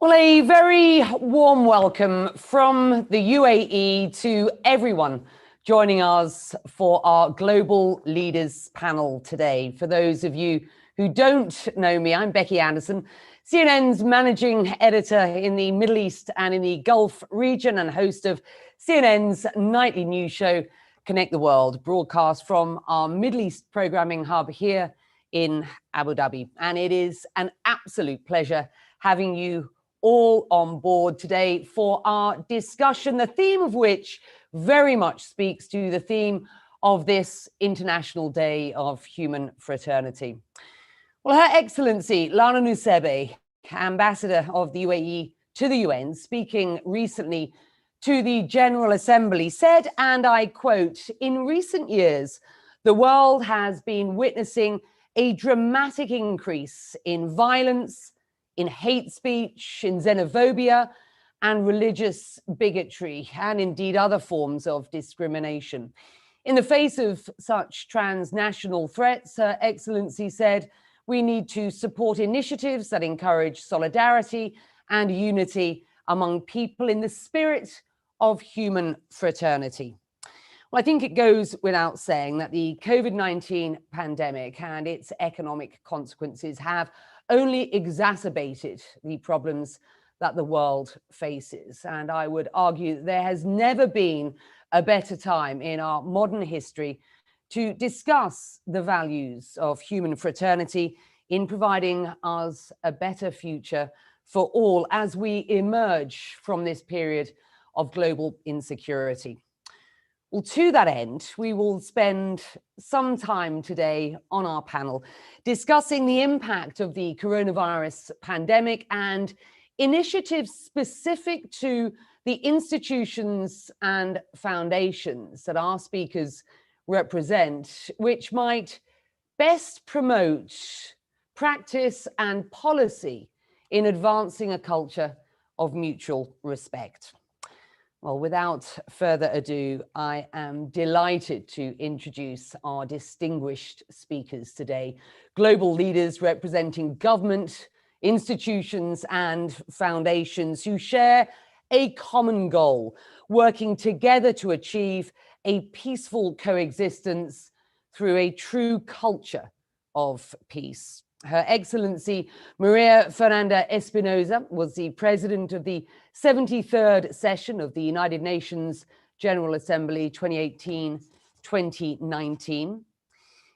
Well, a very warm welcome from the UAE to everyone joining us for our Global Leaders panel today. For those of you who don't know me, I'm Becky Anderson, CNN's managing editor in the Middle East and in the Gulf region and host of CNN's nightly news show, Connect the World, broadcast from our Middle East programming hub here in Abu Dhabi. And it is an absolute pleasure having you all on board today for our discussion, the theme of which very much speaks to the theme of this International Day of Human Fraternity. Well, Her Excellency Lana Nusebe, Ambassador of the UAE to the UN, speaking recently to the General Assembly, said, and I quote, "In recent years, the world has been witnessing a dramatic increase in violence, in hate speech, in xenophobia, and religious bigotry, and indeed other forms of discrimination. In the face of such transnational threats, Her Excellency said, we need to support initiatives that encourage solidarity and unity among people in the spirit of human fraternity." Well, I think it goes without saying that the COVID-19 pandemic and its economic consequences have only exacerbated the problems that the world faces. And I would argue that there has never been a better time in our modern history to discuss the values of human fraternity in providing us a better future for all as we emerge from this period of global insecurity. Well, to that end, we will spend some time today on our panel discussing the impact of the coronavirus pandemic and initiatives specific to the institutions and foundations that our speakers represent, which might best promote practice and policy in advancing a culture of mutual respect. Well, without further ado, I am delighted to introduce our distinguished speakers today, global leaders representing government, institutions, and foundations who share a common goal, working together to achieve a peaceful coexistence through a true culture of peace. Her Excellency Maria Fernanda Espinosa was the president of the 73rd session of the United Nations General Assembly 2018-2019.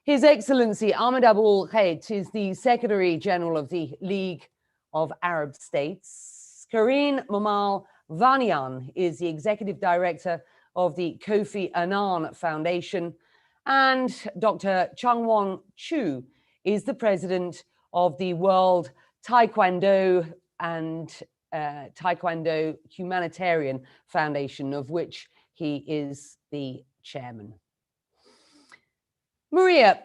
His Excellency Ahmed Abul Gheit is the Secretary General of the League of Arab States. Karine Mamal Vanian is the Executive Director of the Kofi Annan Foundation. And Dr. Changwon Chu is the president of the World Taekwondo and Taekwondo Humanitarian Foundation, of which he is the chairman. Maria,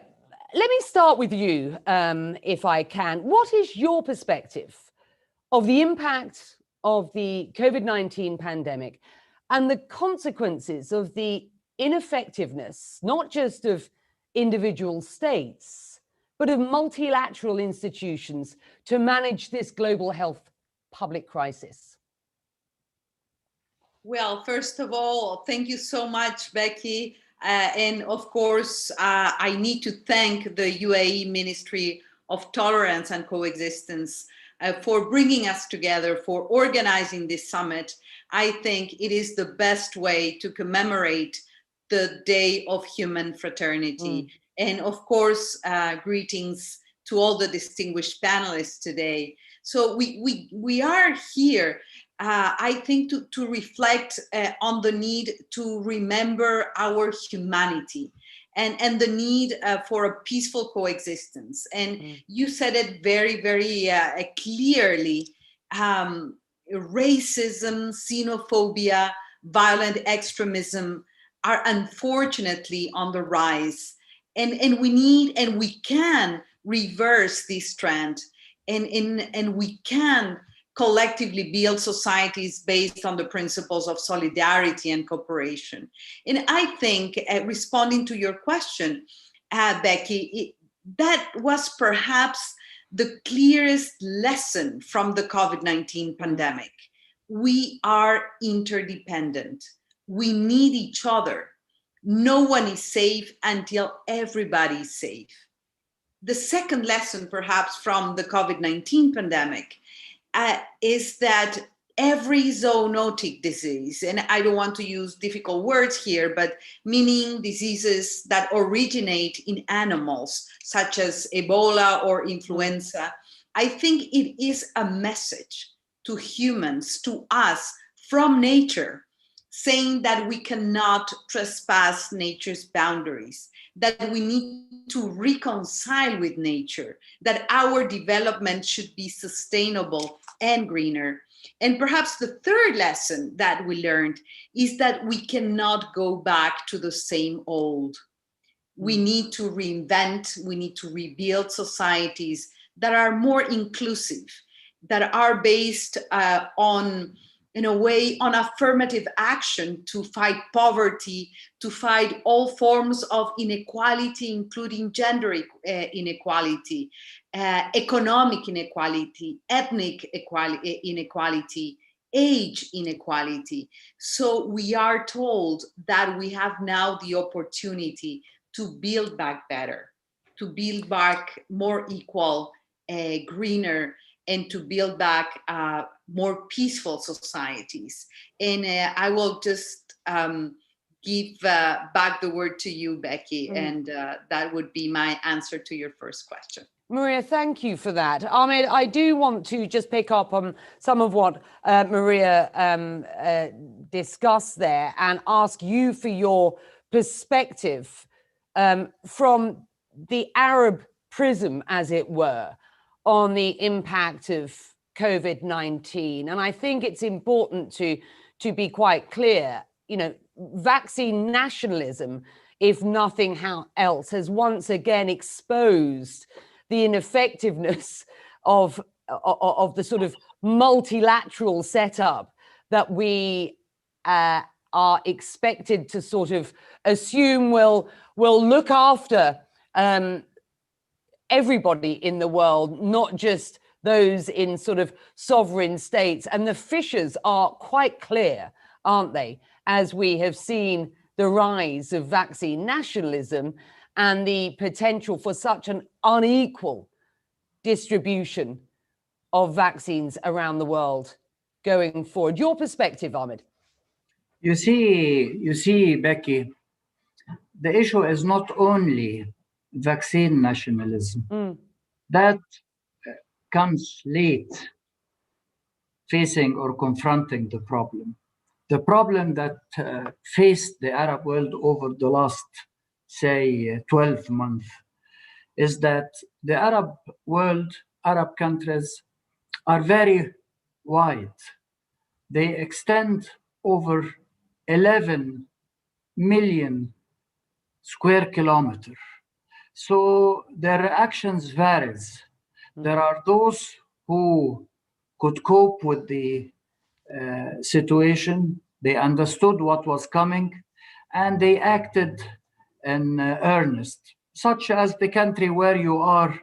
let me start with you, if I can. What is your perspective of the impact of the COVID-19 pandemic and the consequences of the ineffectiveness, not just of individual states, but of multilateral institutions to manage this global health public crisis? Well, first of all, thank you so much, Becky. And of course, I need to thank the UAE Ministry of Tolerance and Coexistence for bringing us together, for organizing this summit. I think it is the best way to commemorate the Day of Human Fraternity. And of course, greetings to all the distinguished panelists today. So we are here, I think, to reflect on the need to remember our humanity and the need for a peaceful coexistence. And you said it very, very clearly. Racism, xenophobia, violent extremism are unfortunately on the rise. And we need and we can reverse this trend, and we can collectively build societies based on the principles of solidarity and cooperation. And I think, responding to your question, Becky, that was perhaps the clearest lesson from the COVID-19 pandemic. We are interdependent. We need each other. No one is safe until everybody is safe. The second lesson, perhaps, from the COVID-19 pandemic is that every zoonotic disease, and I don't want to use difficult words here, but meaning diseases that originate in animals, such as Ebola or influenza, I think it is a message to humans, to us, from nature, saying that we cannot trespass nature's boundaries, that we need to reconcile with nature, that our development should be sustainable and greener. And perhaps the third lesson that we learned is that we cannot go back to the same old. We need to reinvent, we need to rebuild societies that are more inclusive, that are based on, in a way, on affirmative action to fight poverty, to fight all forms of inequality, including gender inequality, economic inequality, ethnic inequality, age inequality. So we are told that we have now the opportunity to build back better, to build back more equal, greener, and to build back more peaceful societies. And I will just give back the word to you, Becky, and that would be my answer to your first question. Maria, thank you for that. Ahmed, I do want to just pick up on some of what Maria discussed there and ask you for your perspective from the Arab prism, as it were, on the impact of COVID-19. And I think it's important to be quite clear, you know, vaccine nationalism, if nothing else, has once again exposed the ineffectiveness of the sort of multilateral setup that we are expected to sort of assume will look after everybody in the world, not just those in sort of sovereign states. And the fissures are quite clear, aren't they? As we have seen the rise of vaccine nationalism and the potential for such an unequal distribution of vaccines around the world going forward. Your perspective, Ahmed? You see, Becky, the issue is not only vaccine nationalism. That comes late, facing or confronting the problem. The problem that faced the Arab world over the last, say, 12 months is that the Arab world, Arab countries are very wide. They extend over 11 million square kilometers. So their reactions varies. There are those who could cope with the situation. They understood what was coming, and they acted in earnest, such as the country where you are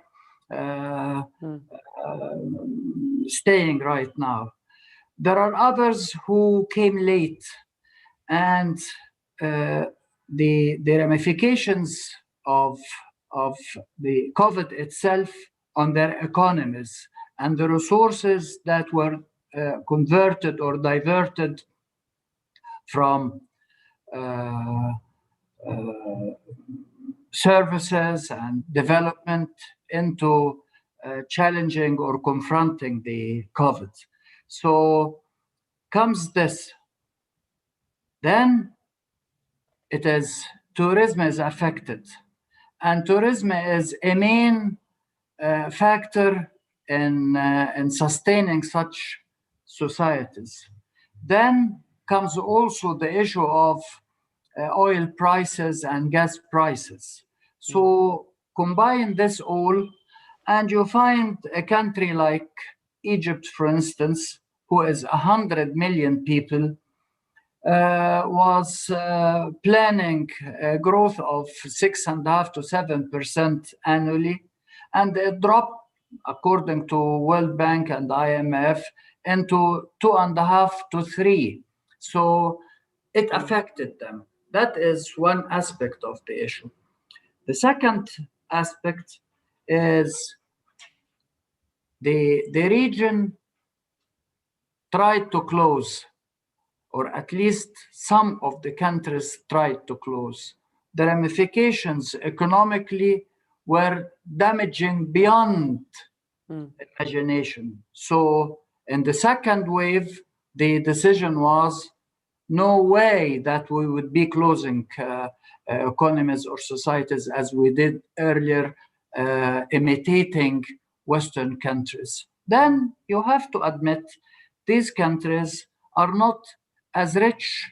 staying right now. There are others who came late, and the ramifications of the COVID itself on their economies and the resources that were converted or diverted from services and development into challenging or confronting the COVID. So comes this. Then it is tourism is affected. And tourism is a main factor in sustaining such societies. Then comes also the issue of oil prices and gas prices. So combine this all, and you find a country like Egypt, for instance, who is 100 million people, was planning a growth of 6.5% to 7% annually, and it dropped according to World Bank and IMF, into 2.5 to 3. So it affected them. That is one aspect of the issue. The second aspect is the region tried to close, or at least some of the countries tried to close. The ramifications economically were damaging beyond imagination. So in the second wave, the decision was no way that we would be closing economies or societies as we did earlier, imitating Western countries. Then you have to admit these countries are not as rich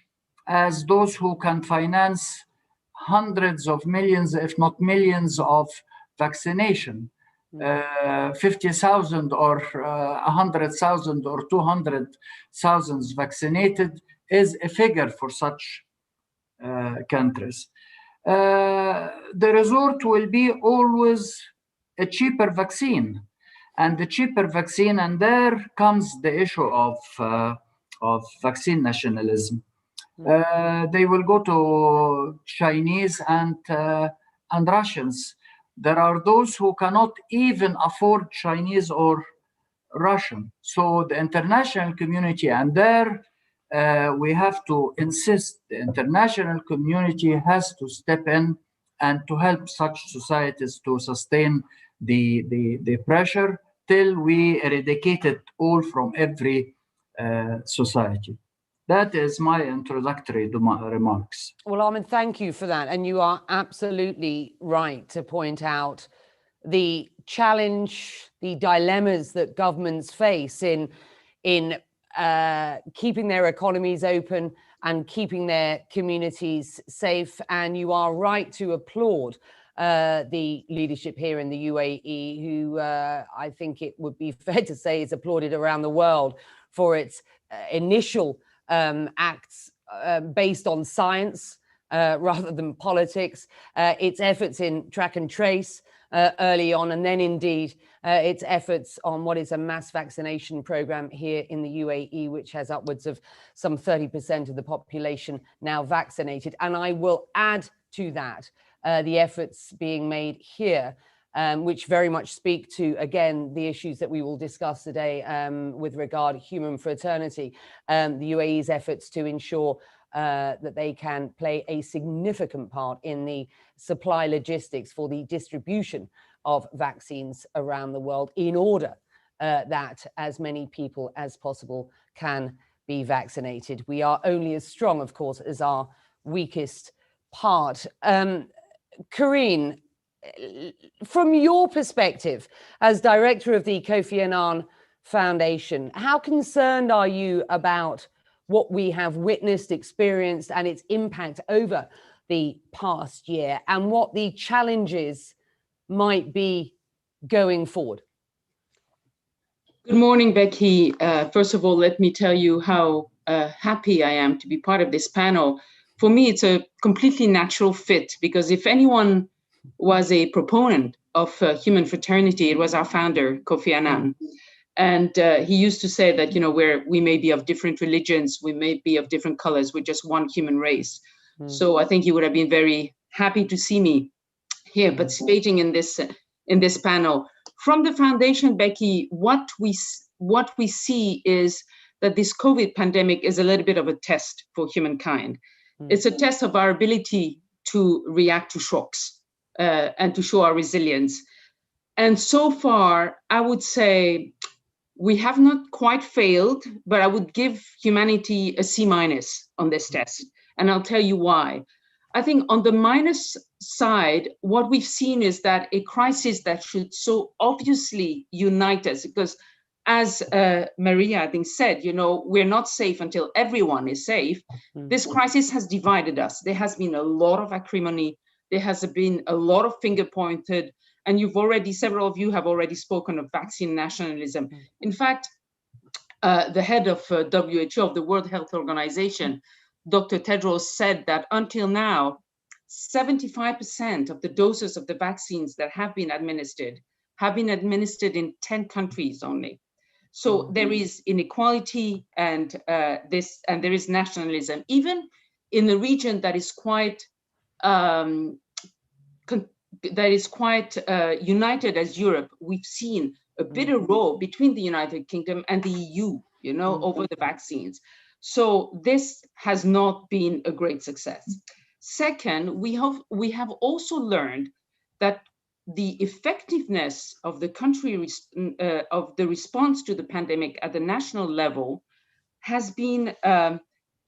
as those who can finance hundreds of millions, if not millions, of vaccination. 50,000 or 100,000 or 200,000 vaccinated is a figure for such countries. The resort will be always a cheaper vaccine, and the cheaper vaccine, and there comes the issue of vaccine nationalism. They will go to Chinese and Russians. There are those who cannot even afford Chinese or Russian. So the international community, and there we have to insist the international community has to step in and to help such societies to sustain the pressure till we eradicate it all from every society. That is my introductory remarks. Well, Armin, thank you for that. And you are absolutely right to point out the challenge, the dilemmas that governments face in keeping their economies open and keeping their communities safe. And you are right to applaud the leadership here in the UAE, who I think it would be fair to say is applauded around the world for its initial acts based on science rather than politics, its efforts in track and trace early on, and then indeed its efforts on what is a mass vaccination program here in the UAE, which has upwards of some 30% of the population now vaccinated. And I will add to that the efforts being made here, which very much speak to, again, the issues that we will discuss today with regard to human fraternity, the UAE's efforts to ensure that they can play a significant part in the supply logistics for the distribution of vaccines around the world in order that as many people as possible can be vaccinated. We are only as strong, of course, as our weakest part. Karine, from your perspective as director of the Kofi Annan Foundation, how concerned are you about what we have witnessed, experienced, and its impact over the past year, and what the challenges might be going forward? Good morning, Becky. First of all, let me tell you how happy I am to be part of this panel. For me, it's a completely natural fit, because if anyone was a proponent of human fraternity, it was our founder, Kofi Annan. And he used to say that, you know, we may be of different religions, we may be of different colors, we're just one human race. So I think he would have been very happy to see me here participating in this panel. From the foundation, Becky, what we see is that this COVID pandemic is a little bit of a test for humankind. It's a test of our ability to react to shocks and to show our resilience. And so far, I would say we have not quite failed, but I would give humanity a C- on this test. And I'll tell you why. I think on the minus side, what we've seen is that a crisis that should so obviously unite us, because as Maria, I think, said, you know, we're not safe until everyone is safe. This crisis has divided us. There has been a lot of acrimony. There has been a lot of finger pointed. And several of you have already spoken of vaccine nationalism. In fact, the head of WHO, of the World Health Organization, Dr. Tedros, said that until now, 75% of the doses of the vaccines that have been administered have been administered in 10 countries only. So there is inequality and there is nationalism, even in a region that is quite united as Europe. We've seen a bitter row between the United Kingdom and the EU, you know, over the vaccines. So this has not been a great success. Second, we have also learned that the effectiveness of the of the response to the pandemic at the national level has been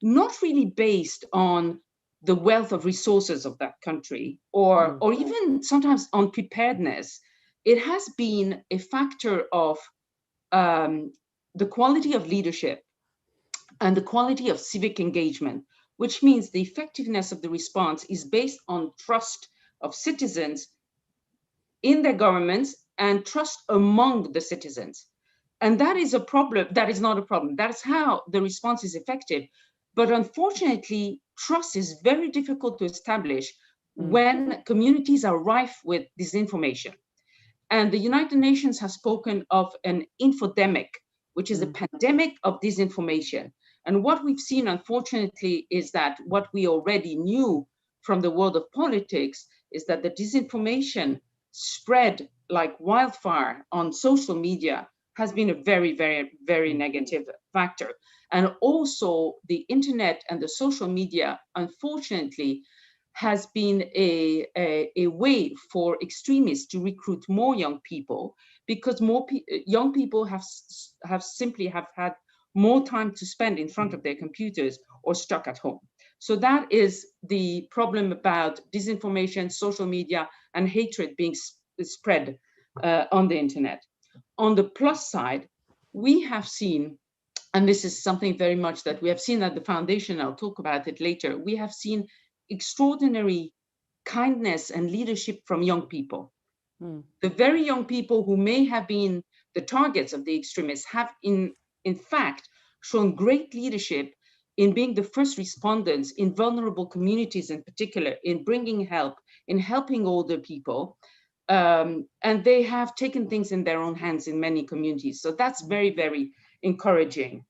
not really based on the wealth of resources of that country, or even sometimes on preparedness. It has been a factor of the quality of leadership and the quality of civic engagement, which means the effectiveness of the response is based on trust of citizens in their governments and trust among the citizens. And that is a problem. That is not a problem. That's how the response is effective. But unfortunately, trust is very difficult to establish when communities are rife with disinformation. And the United Nations has spoken of an infodemic, which is a pandemic of disinformation. And what we've seen, unfortunately, is that what we already knew from the world of politics is that the disinformation spread like wildfire on social media has been a very, very, very negative factor. And also the internet and the social media, unfortunately, has been a way for extremists to recruit more young people, because young people have simply had more time to spend in front of their computers or stuck at home. So that is the problem about disinformation, social media, and hatred being spread on the internet. On the plus side, we have seen, and this is something very much that we have seen at the foundation, I'll talk about it later, we have seen extraordinary kindness and leadership from young people. The very young people who may have been the targets of the extremists have in fact shown great leadership in being the first responders in vulnerable communities, in particular, in bringing help, in helping older people. And they have taken things in their own hands in many communities. So that's very, very encouraging.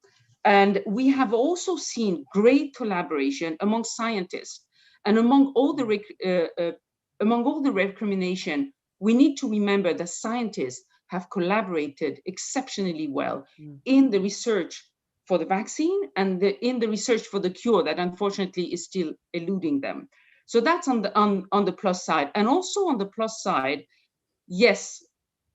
And we have also seen great collaboration among scientists. And among all the recrimination, we need to remember that scientists have collaborated exceptionally well in the research for the vaccine and in the research for the cure that unfortunately is still eluding them. So that's on the plus side. And also on the plus side, yes,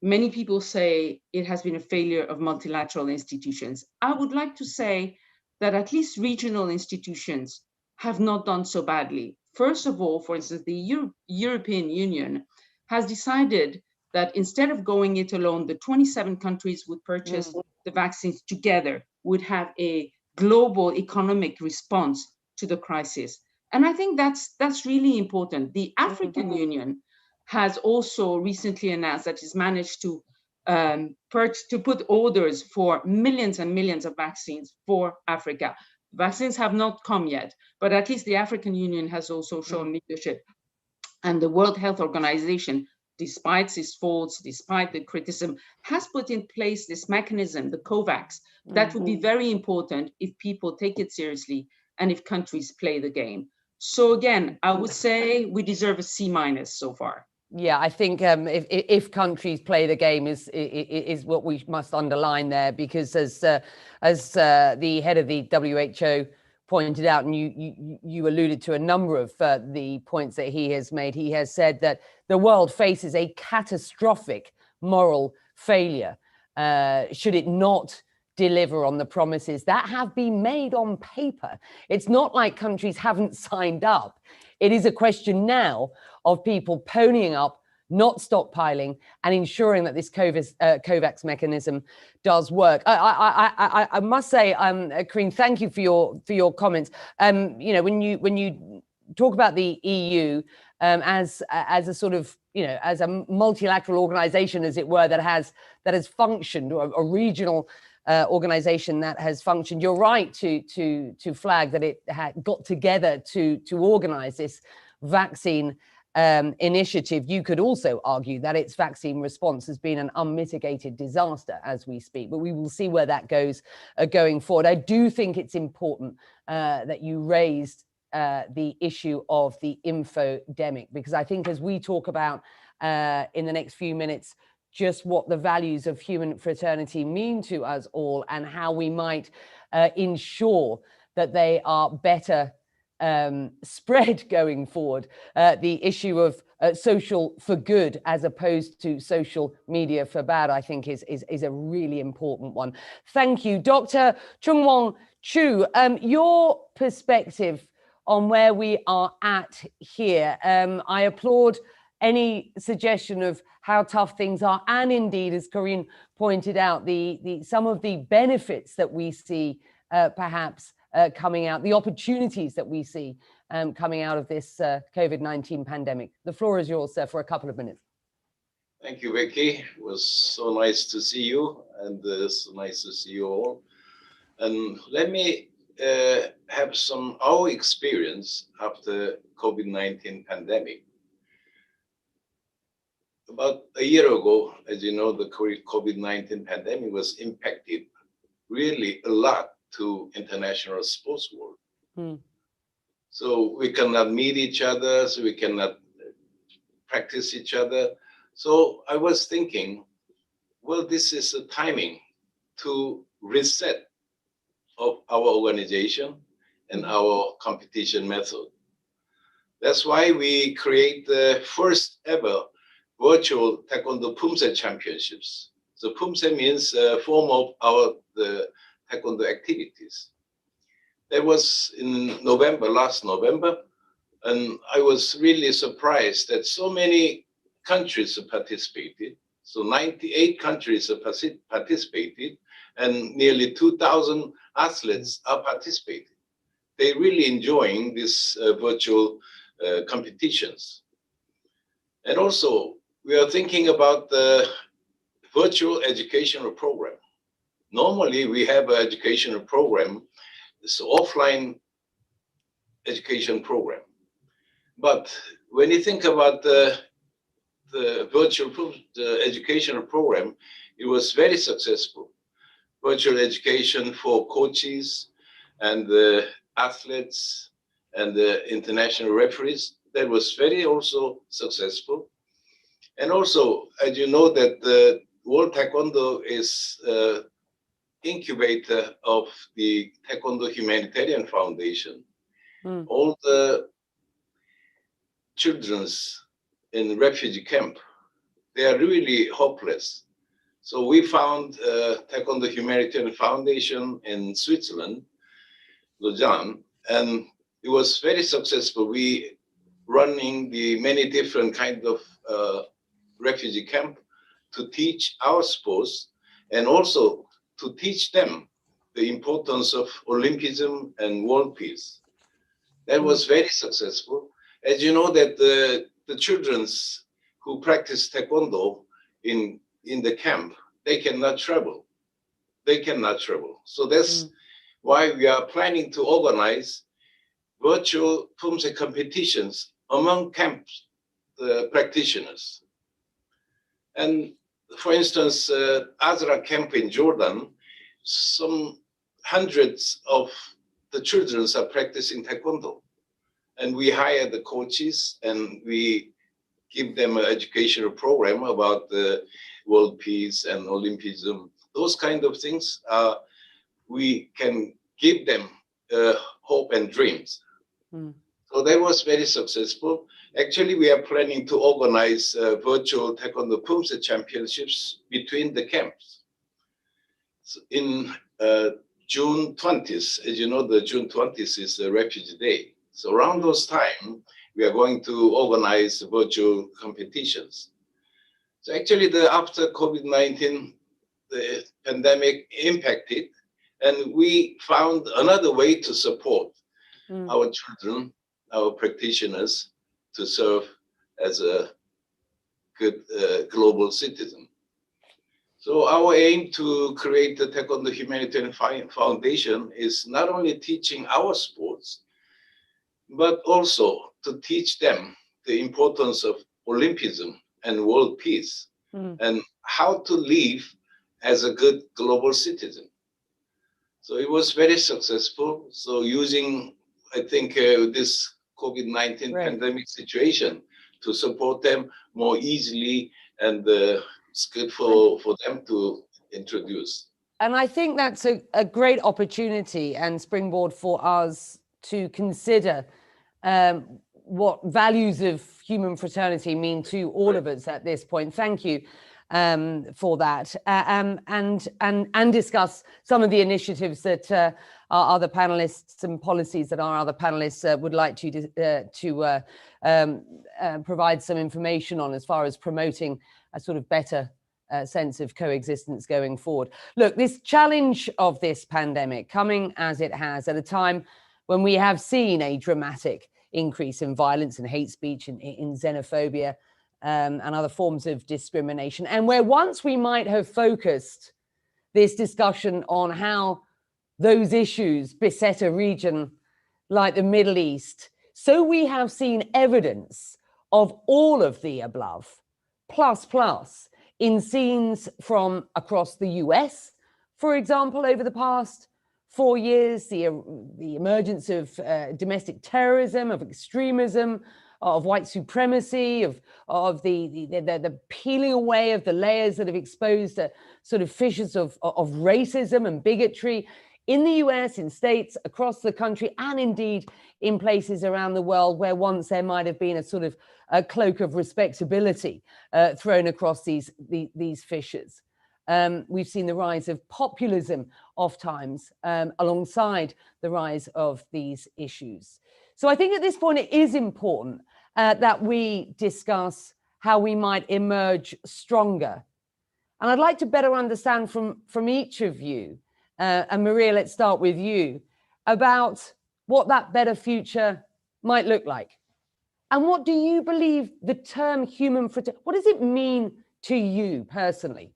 many people say it has been a failure of multilateral institutions. I would like to say that at least regional institutions have not done so badly. First of all, for instance, the European Union has decided that instead of going it alone, the 27 countries would purchase the vaccines together, would have a global economic response to the crisis. And I think that's really important. The African Union has also recently announced that it's managed to put orders for millions and millions of vaccines for Africa. Vaccines have not come yet, but at least the African Union has also shown leadership. And the World Health Organization, despite its faults, despite the criticism, has put in place this mechanism, the COVAX, that would be very important if people take it seriously and if countries play the game. So again, I would say we deserve a C- so far. Yeah, I think if countries play the game is what we must underline there, because as the head of the WHO pointed out, and you alluded to a number of the points that he has made, he has said that the world faces a catastrophic moral failure should it not deliver on the promises that have been made on paper. It's not like countries haven't signed up. It is a question now of people ponying up, not stockpiling, and ensuring that this COVAX mechanism does work. I must say, Karine, thank you for your comments. You know, when you talk about the EU as a sort of, you know, as a multilateral organization, as it were, that has functioned, or a regional organization that has functioned, you're right to flag that it had got together to organize this vaccine initiative, you could also argue that its vaccine response has been an unmitigated disaster as we speak, but we will see where that goes going forward. I do think it's important that you raised the issue of the infodemic, because I think as we talk about in the next few minutes, just what the values of human fraternity mean to us all and how we might ensure that they are better spread going forward. The issue of social for good as opposed to social media for bad, I think is a really important one. Thank you. Dr. Chung-Wong Chu, your perspective on where we are at here. I applaud any suggestion of how tough things are, and indeed, as Corinne pointed out, some of the benefits that we see perhaps coming out, the opportunities that we see coming out of this COVID-19 pandemic. The floor is yours, sir, for a couple of minutes. Thank you, Becky. It was so nice to see you, and so nice to see you all. And let me have our experience after COVID-19 pandemic. About a year ago, as you know, the COVID-19 pandemic was impacted really a lot to international sports world. So we cannot meet each other, so we cannot practice each other. So I was thinking, well, this is a timing to reset of our organization and our competition method. That's why we create the first ever virtual Taekwondo Pumse Championships. So Pumse means form of the Taekwondo activities. That was in November, last November, and I was really surprised that so many countries participated. So 98 countries participated, and nearly 2,000 athletes are participating. They're really enjoying these virtual competitions. And also, we are thinking about the virtual educational program. Normally, we have an educational program, it's an offline education program. But when you think about the virtual educational program, it was very successful. Virtual education for coaches and the athletes and the international referees, that was very also successful. And also, as you know, that the World Taekwondo is incubator of the Taekwondo Humanitarian Foundation. All the children's in refugee camp, they are really hopeless. So we found Taekwondo Humanitarian Foundation in Switzerland, Lausanne, and it was very successful. We running the many different kind of refugee camp to teach our sports and also to teach them the importance of Olympism and world peace. That was very successful. As you know that the children's who practice Taekwondo in the camp, they cannot travel. They cannot travel. So that's why we are planning to organize virtual Pumse competitions among camps, the practitioners. And for instance, Azra camp in Jordan, some hundreds of the children are practicing Taekwondo. And we hire the coaches and we give them an educational program about the world peace and Olympism. Those kind of things, we can give them hope and dreams. So that was very successful. Actually, we are planning to organize virtual Taekwondo Pumse Championships between the camps. So in June 20th, as you know, the June 20th is the Refugee Day. So around those time, we are going to organize virtual competitions. So actually, after COVID-19, the pandemic impacted, and we found another way to support our children, our practitioners, to serve as a good global citizen. So our aim to create the Taekwondo Humanitarian Foundation is not only teaching our sports, but also to teach them the importance of Olympism and world peace and how to live as a good global citizen. So it was very successful. So using, I think, this COVID-19 pandemic situation to support them more easily, and it's good for them to introduce. And I think that's a great opportunity and springboard for us to consider what values of human fraternity mean to all of us at this point. Thank you for that, and discuss some of the initiatives that our other panelists and policies that our other panelists would like to provide some information on as far as promoting a sort of better sense of coexistence going forward. Look, this challenge of this pandemic coming as it has at a time when we have seen a dramatic increase in violence and hate speech and in xenophobia and other forms of discrimination, and where once we might have focused this discussion on how those issues beset a region like the Middle East, so we have seen evidence of all of the above, plus, in scenes from across the US, for example, over the past 4 years, the emergence of domestic terrorism, of extremism, of white supremacy, of the peeling away of the layers that have exposed sort of fissures of racism and bigotry in the US, in states across the country, and indeed in places around the world where once there might have been a sort of a cloak of respectability thrown across these fissures. We've seen the rise of populism oftentimes alongside the rise of these issues. So I think at this point it is important that we discuss how we might emerge stronger. And I'd like to better understand from each of you, and Maria, let's start with you, about what that better future might look like. And what do you believe the term human fraternity, what does it mean to you personally?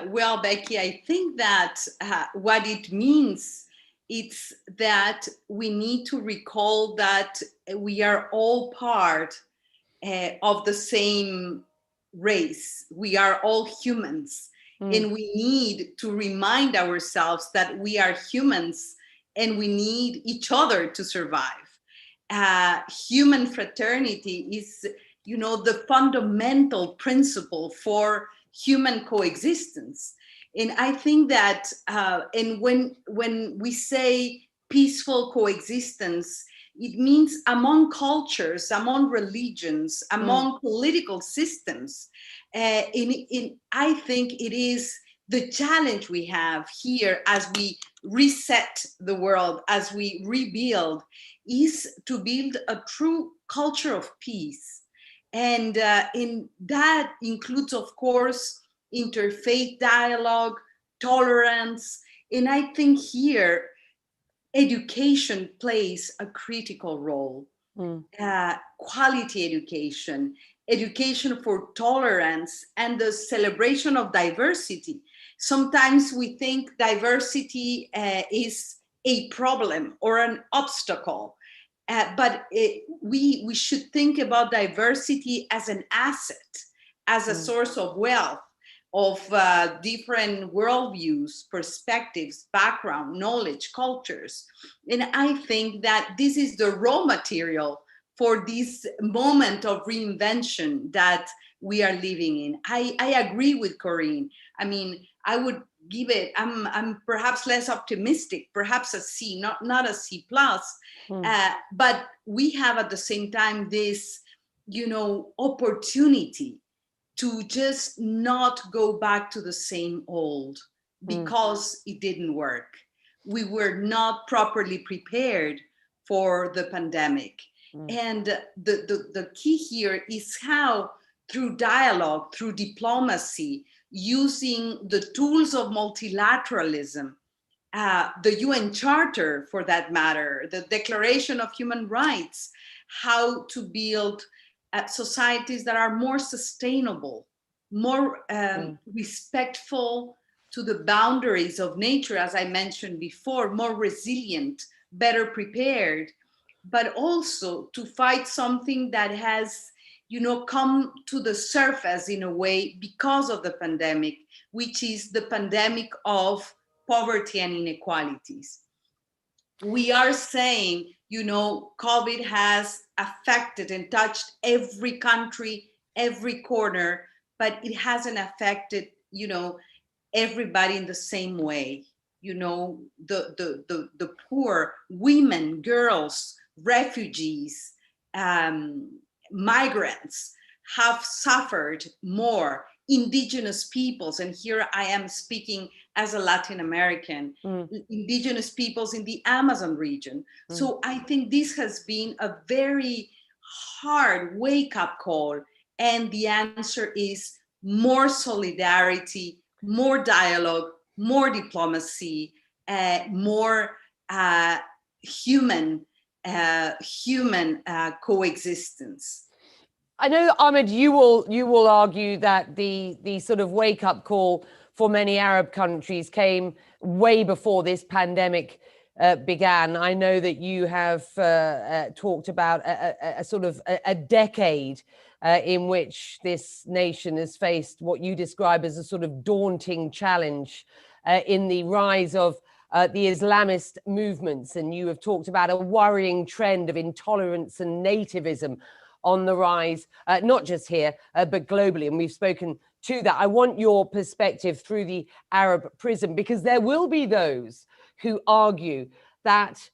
Well, Becky, I think that what it means, it's that we need to recall that we are all part of the same race. We are all humans, and we need to remind ourselves that we are humans and we need each other to survive. Human fraternity is, the fundamental principle for human coexistence. And I think that, and when we say peaceful coexistence, it means among cultures, among religions, among political systems. I think it is the challenge we have here as we reset the world, as we rebuild, is to build a true culture of peace. And that includes, of course, interfaith dialogue, tolerance. And I think here, education plays a critical role. Quality education, education for tolerance, and the celebration of diversity. Sometimes we think diversity is a problem or an obstacle. But we should think about diversity as an asset, as a source of wealth, of different worldviews, perspectives, background, knowledge, cultures. And I think that this is the raw material for this moment of reinvention that we are living in. I agree with Corinne. I mean, I would give it, I'm perhaps less optimistic, perhaps a C, not a C plus, but we have at the same time this, opportunity to just not go back to the same old because it didn't work. We were not properly prepared for the pandemic. And the key here is how, through dialogue, through diplomacy, using the tools of multilateralism, the UN Charter, for that matter, the Declaration of Human Rights, how to build societies that are more sustainable, more respectful to the boundaries of nature, as I mentioned before, more resilient, better prepared. but also to fight something that has, come to the surface in a way because of the pandemic, which is the pandemic of poverty and inequalities. We are saying, COVID has affected and touched every country, every corner, but it hasn't affected, everybody in the same way. The poor, women, girls, refugees, migrants have suffered more. Indigenous peoples, and here I am speaking as a Latin American, indigenous peoples in the Amazon region. So I think this has been a very hard wake-up call, and the answer is more solidarity, more dialogue, more diplomacy, more human coexistence. I know, Ahmed, you will argue that the sort of wake-up call for many Arab countries came way before this pandemic began. I know that you have talked about a sort of a decade in which this nation has faced what you describe as a sort of daunting challenge in the rise of the Islamist movements. And you have talked about a worrying trend of intolerance and nativism on the rise, not just here, but globally. And we've spoken to that. I want your perspective through the Arab prism, because there will be those who argue that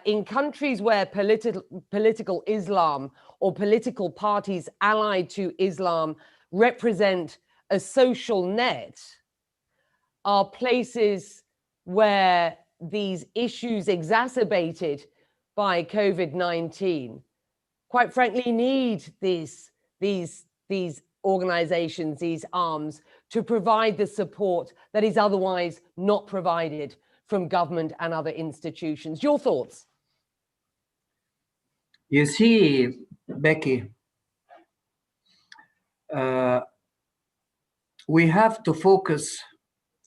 in countries where political Islam or political parties allied to Islam represent a social net, are places where these issues exacerbated by COVID-19 quite frankly need these organizations, these arms, to provide the support that is otherwise not provided from government and other institutions. Your thoughts? You see, Becky, we have to focus.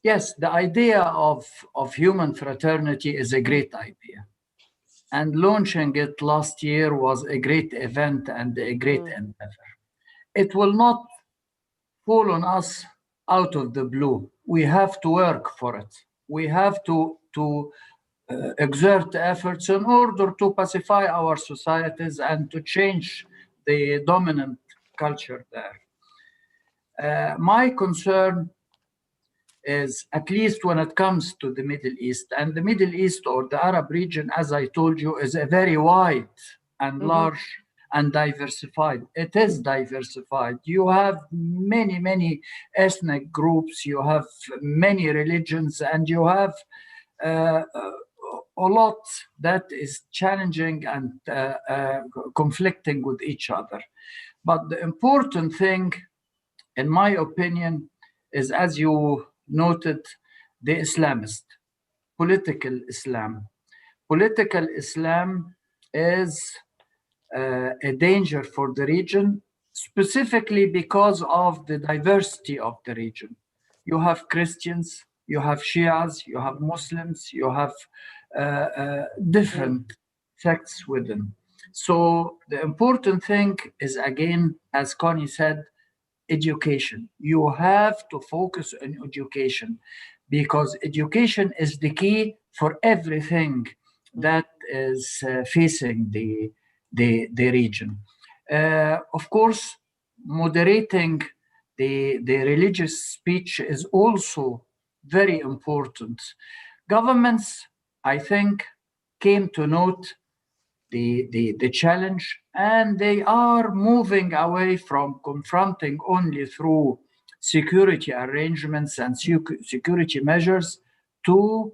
Yes, the idea of human fraternity is a great idea. And launching it last year was a great event and a great endeavor. It will not fall on us out of the blue. We have to work for it. We have to exert efforts in order to pacify our societies and to change the dominant culture there. My concern is, at least when it comes to the Middle East, and the Middle East or the Arab region, as I told you, is a very wide and large and diversified. It is diversified. You have many, many ethnic groups, you have many religions, and you have a lot that is challenging and conflicting with each other. But the important thing, in my opinion, is, as you noted, the Islamist, political Islam. Political Islam is a danger for the region, specifically because of the diversity of the region. You have Christians, you have Shias, you have Muslims, you have different sects within. So the important thing is, again, as Connie said, education. You have to focus on education, because education is the key for everything that is facing the region. Of course, moderating the religious speech is also very important. Governments, I think, came to note the challenge, and they are moving away from confronting only through security arrangements and security measures to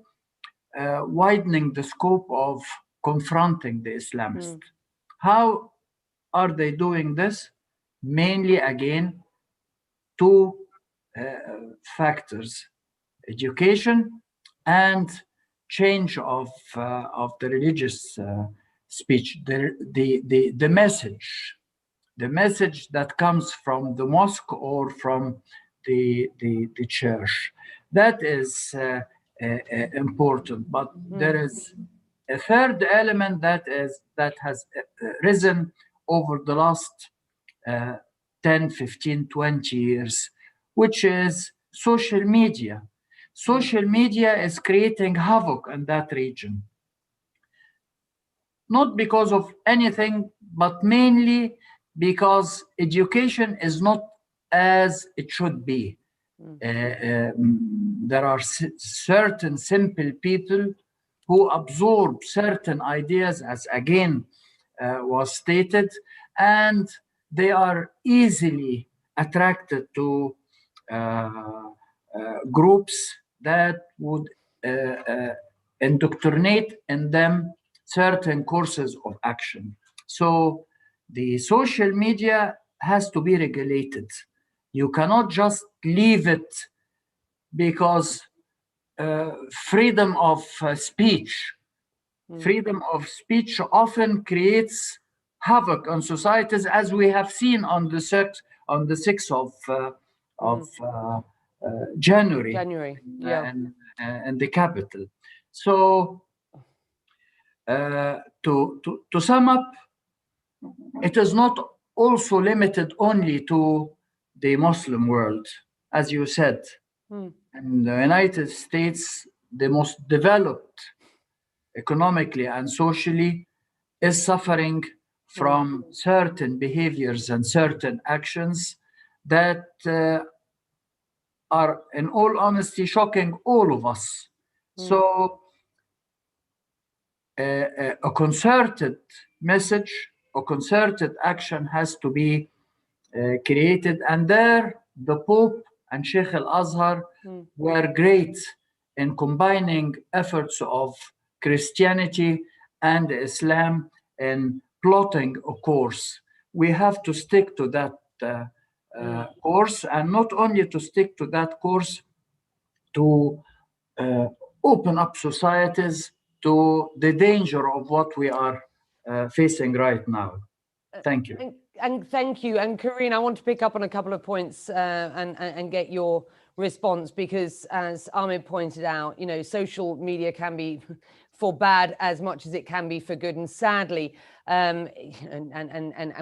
widening the scope of confronting the Islamists. How are they doing this? Mainly, again, two factors: education and change of the religious speech, the message that comes from the mosque or from the church. That is important, but there is a third element that has risen over the last 10, 15, 20 years, which is social media. Social media is creating havoc in that region. Not because of anything, but mainly because education is not as it should be. There are certain simple people who absorb certain ideas, as again was stated, and they are easily attracted to groups that would indoctrinate in them certain courses of action. So the social media has to be regulated. You cannot just leave it because freedom of speech often creates havoc on societies, as we have seen on the 6th of January, yeah. in the capital. So to sum up, it is not also limited only to the Muslim world, as you said. In the United States, the most developed economically and socially is suffering from certain behaviors and certain actions that are, in all honesty, shocking all of us. So a concerted message, a concerted action has to be created. And there, the Pope and Sheikh Al-Azhar were great in combining efforts of Christianity and Islam in plotting a course. We have to stick to that course, and not only to stick to that course, to open up societies to the danger of what we are facing right now. Thank you. And thank you. And Corinne, I want to pick up on a couple of points and get your response, because as Ahmed pointed out, you know, social media can be for bad as much as it can be for good. And sadly, and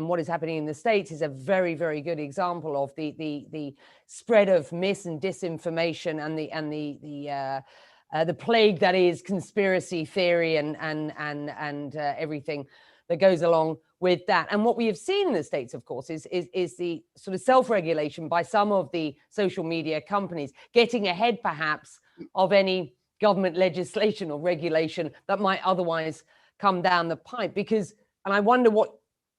what is happening in the States is a very, very good example of the spread of mis and disinformation and the plague that is conspiracy theory and everything that goes along with that. And what we have seen in the States, of course, is the sort of self-regulation by some of the social media companies, getting ahead perhaps of any government legislation or regulation that might otherwise come down the pipe. Because, and I wonder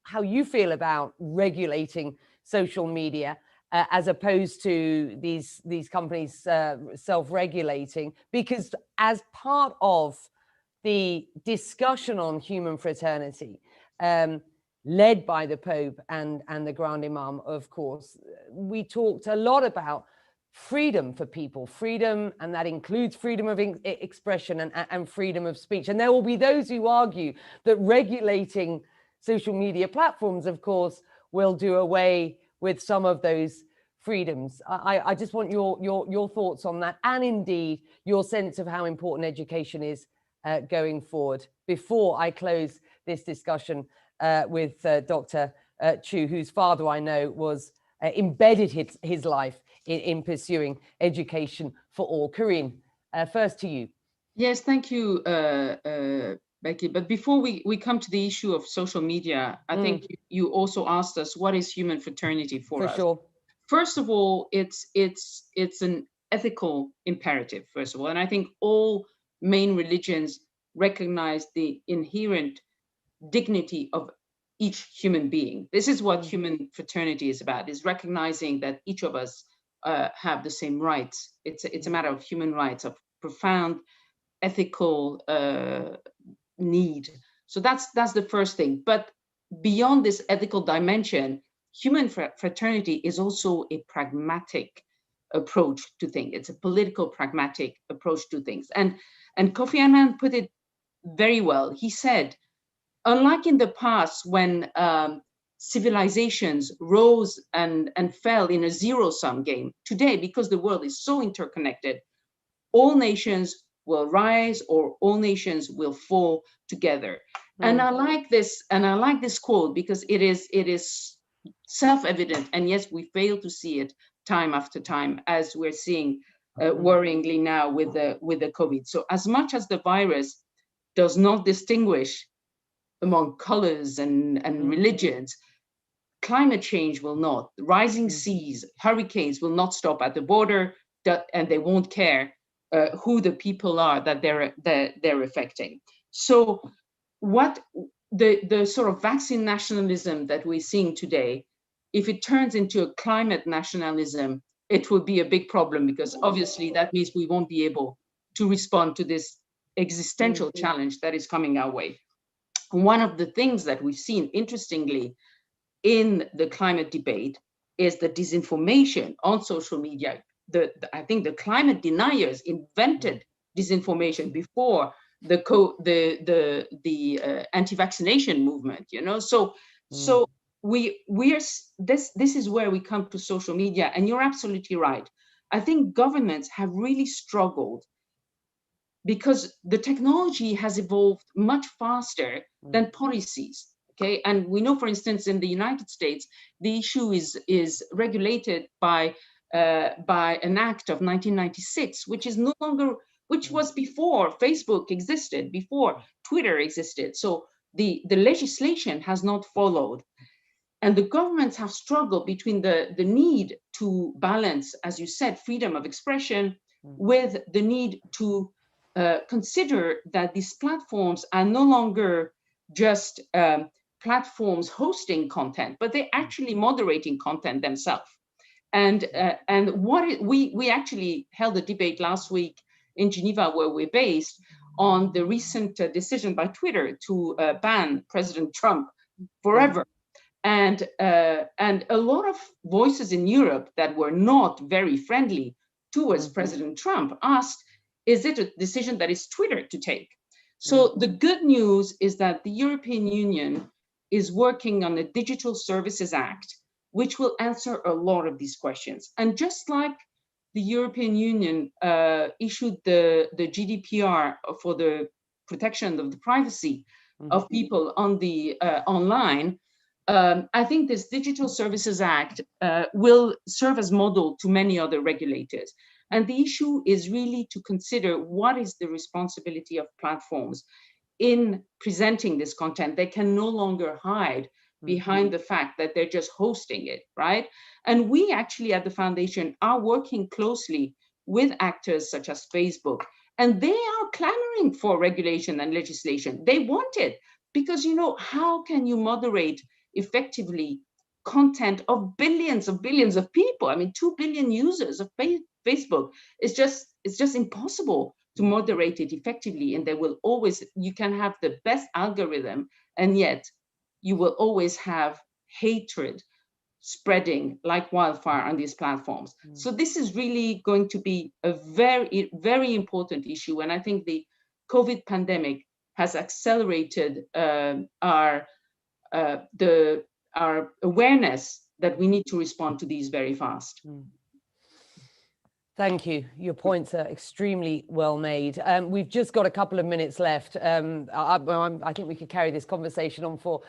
how you feel about regulating social media as opposed to these companies self-regulating, because as part of the discussion on human fraternity, led by the Pope and the Grand Imam, of course, we talked a lot about freedom for people, freedom, and that includes freedom of expression and freedom of speech. And there will be those who argue that regulating social media platforms, of course, will do away with some of those freedoms. I just want your thoughts on that, and indeed your sense of how important education is going forward, before I close this discussion with Dr. Chu, whose father I know was embedded his life in pursuing education for all. Corinne, first to you. Yes, thank you, Becky. But before we come to the issue of social media, I think you also asked us, what is human fraternity for us? Sure. First of all, it's an ethical imperative, first of all. And I think all main religions recognize the inherent dignity of each human being. This is what human fraternity is about, is recognizing that each of us have the same rights. It's a matter of human rights, of profound ethical need. So that's the first thing. But beyond this ethical dimension, human fraternity is also a pragmatic approach to things. It's a political pragmatic approach to things. And Kofi Annan put it very well. He said, unlike in the past when civilizations rose and fell in a zero-sum game, today, because the world is so interconnected, all nations will rise or all nations will fall together. And I like this quote because it is self-evident, and yes, we fail to see it time after time, as we're seeing worryingly now with the COVID. So as much as the virus does not distinguish among colors and religions, climate change will not. Rising seas, hurricanes will not stop at the border, and they won't care who the people are that they're affecting. So what the sort of vaccine nationalism that we're seeing today, if it turns into a climate nationalism, it will be a big problem, because obviously that means we won't be able to respond to this existential challenge that is coming our way. One of the things that we've seen, interestingly, in the climate debate is the disinformation on social media. I think the climate deniers invented disinformation before the anti-vaccination movement. So this is where we come to social media, and you're absolutely right. I think governments have really struggled because the technology has evolved much faster than policies. Okay, and we know, for instance, in the United States, the issue is regulated by an act of 1996, which is no longer, which was before Facebook existed, before Twitter existed. So the legislation has not followed, and the governments have struggled between the need to balance, as you said, freedom of expression with the need to consider that these platforms are no longer just platforms hosting content, but they're actually moderating content themselves. And we actually held a debate last week in Geneva, where we're based, on the recent decision by Twitter to ban President Trump forever. And a lot of voices in Europe that were not very friendly towards President Trump asked, is it a decision that is Twitter to take? So the good news is that the European Union is working on a Digital Services Act, which will answer a lot of these questions. And just like the European Union issued the GDPR for the protection of the privacy of people on the online, I think this Digital Services Act will serve as model to many other regulators. And the issue is really to consider what is the responsibility of platforms in presenting this content. They can no longer hide behind the fact that they're just hosting it, right? And we actually at the foundation are working closely with actors such as Facebook, and they are clamoring for regulation and legislation. They want it because, how can you moderate effectively content of billions of people? I mean, 2 billion users of Facebook. It's just impossible to moderate it effectively, and you can have the best algorithm, and yet you will always have hatred spreading like wildfire on these platforms. So this is really going to be a very, very important issue, and I think the COVID pandemic has accelerated our awareness that we need to respond to these very fast. Thank you. Your points are extremely well made. We've just got a couple of minutes left. I think we could carry this conversation on for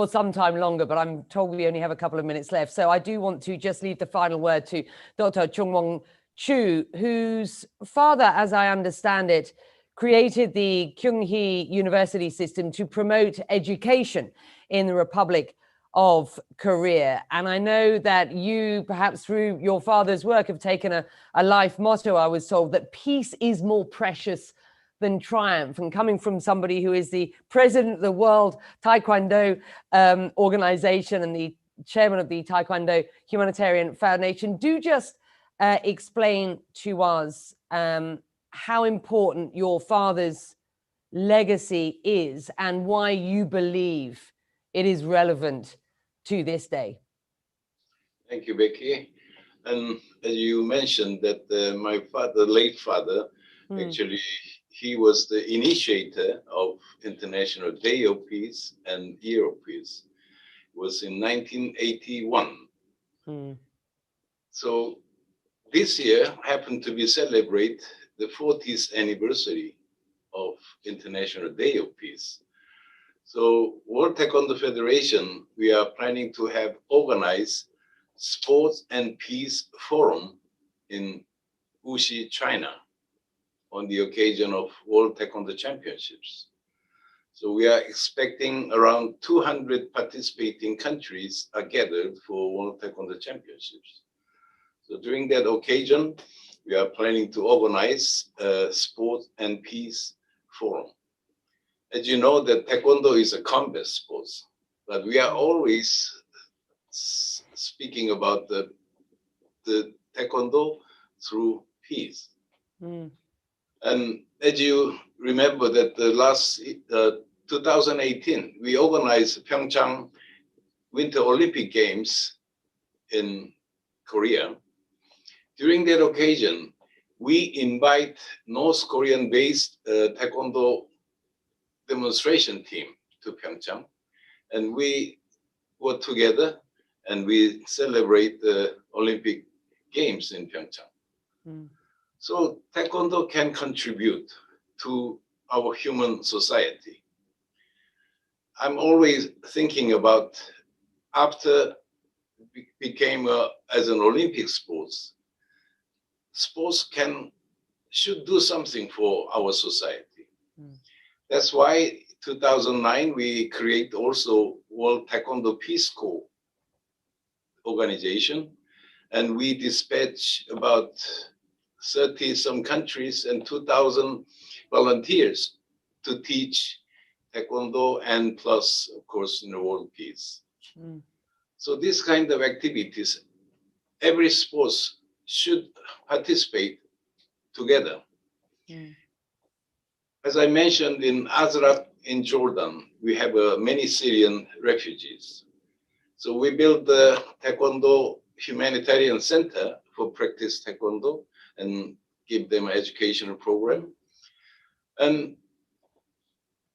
some time longer, but I'm told we only have a couple of minutes left. So I do want to just leave the final word to Dr. Chung-Wong Chu, whose father, as I understand it, created the Kyunghee University system to promote education in the Republic of Korea. And I know that you, perhaps through your father's work, have taken a life motto, I was told, that peace is more precious than triumph. And coming from somebody who is the president of the World Taekwondo organization and the chairman of the Taekwondo Humanitarian Foundation, do just explain to us how important your father's legacy is and why you believe it is relevant to this day. Thank you, Becky. And as you mentioned that my father, late father, actually, he was the initiator of International Day of Peace and Year of Peace. It was in 1981. So this year happened to be celebrate the 40th anniversary of International Day of Peace. So World Taekwondo Federation, we are planning to have organized Sports and Peace Forum in Wuxi, China, on the occasion of World Taekwondo Championships. So we are expecting around 200 participating countries are gathered for World Taekwondo Championships. So during that occasion, we are planning to organize a Sport and Peace Forum. As you know, that Taekwondo is a combat sport, but we are always speaking about the Taekwondo through peace. Mm. And as you remember that the last 2018, we organized Pyeongchang Winter Olympic Games in Korea. During that occasion, we invite North Korean-based Taekwondo demonstration team to Pyeongchang, and we work together and we celebrate the Olympic Games in Pyeongchang. Mm. So Taekwondo can contribute to our human society. I'm always thinking about after it became as an Olympic sports should do something for our society. Mm. That's why 2009 we create also World Taekwondo Peace Corps organization, and we dispatch about 30 some countries and 2,000 volunteers to teach Taekwondo and plus, of course, in the world peace. Mm. So this kind of activities, every sports should participate together. Mm. As I mentioned, in Azraq in Jordan, we have many Syrian refugees. So we built the Taekwondo Humanitarian Center for practice Taekwondo and give them an educational program. And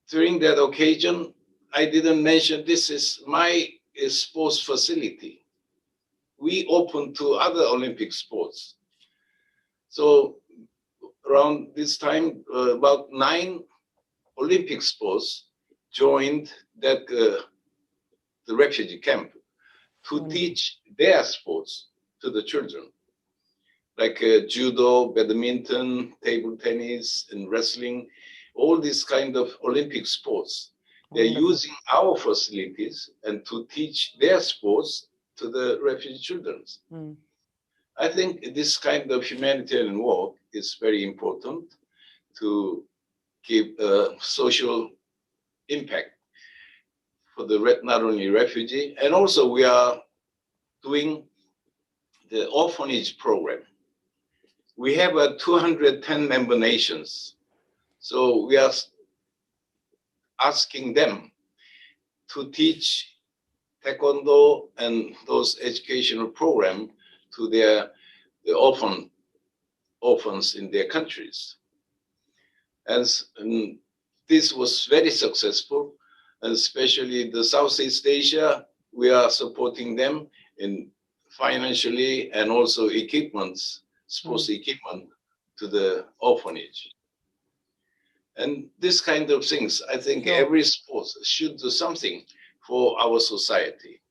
during that occasion, I didn't mention this is my sports facility. We opened to other Olympic sports. So around this time, about 9 Olympic sports joined that the refugee camp to teach their sports to the children, like judo, badminton, table tennis, and wrestling, all these kind of Olympic sports. They're using our facilities and to teach their sports to the refugee children. Mm. I think this kind of humanitarian work is very important to give social impact for the not only refugee, and also we are doing the orphanage program. We have 210 member nations. So we are asking them to teach Taekwondo and those educational programs to the orphans in their countries. And this was very successful, and especially the Southeast Asia, we are supporting them in financially and also equipments, sports equipment to the orphanage. And this kind of things, I think every sport should do something for our society.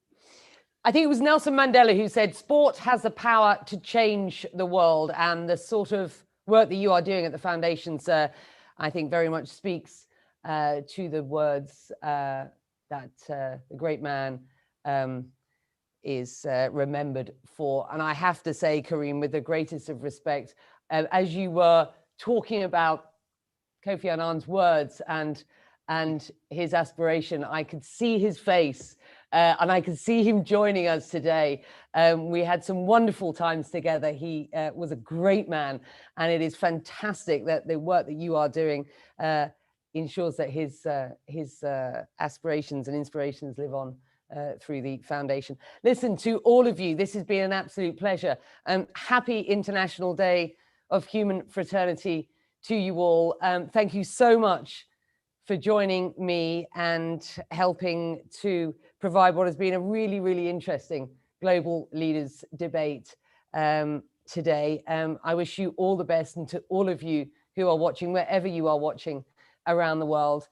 I think it was Nelson Mandela who said, sport has the power to change the world, and the sort of work that you are doing at the foundations, I think very much speaks to the words that the great man is remembered for. And I have to say, Karim, with the greatest of respect, as you were talking about Kofi Annan's words and his aspiration, I could see his face and I could see him joining us today. We had some wonderful times together. He was a great man, and it is fantastic that the work that you are doing ensures that his aspirations and inspirations live on through the foundation. Listen, to all of you, this has been an absolute pleasure. Happy International Day of Human Fraternity to you all. Thank you so much for joining me and helping to provide what has been a really, really interesting global leaders debate today. I wish you all the best, and to all of you who are watching, wherever you are watching around the world,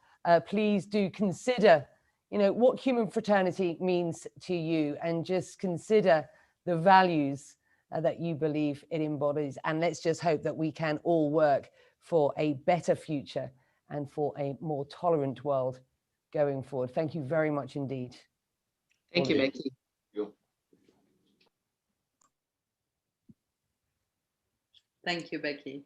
please do consider, what human fraternity means to you, and just consider the values that you believe it embodies. And let's just hope that we can all work for a better future and for a more tolerant world going forward. Thank you very much indeed. Thank you, Becky. Thank you, Becky.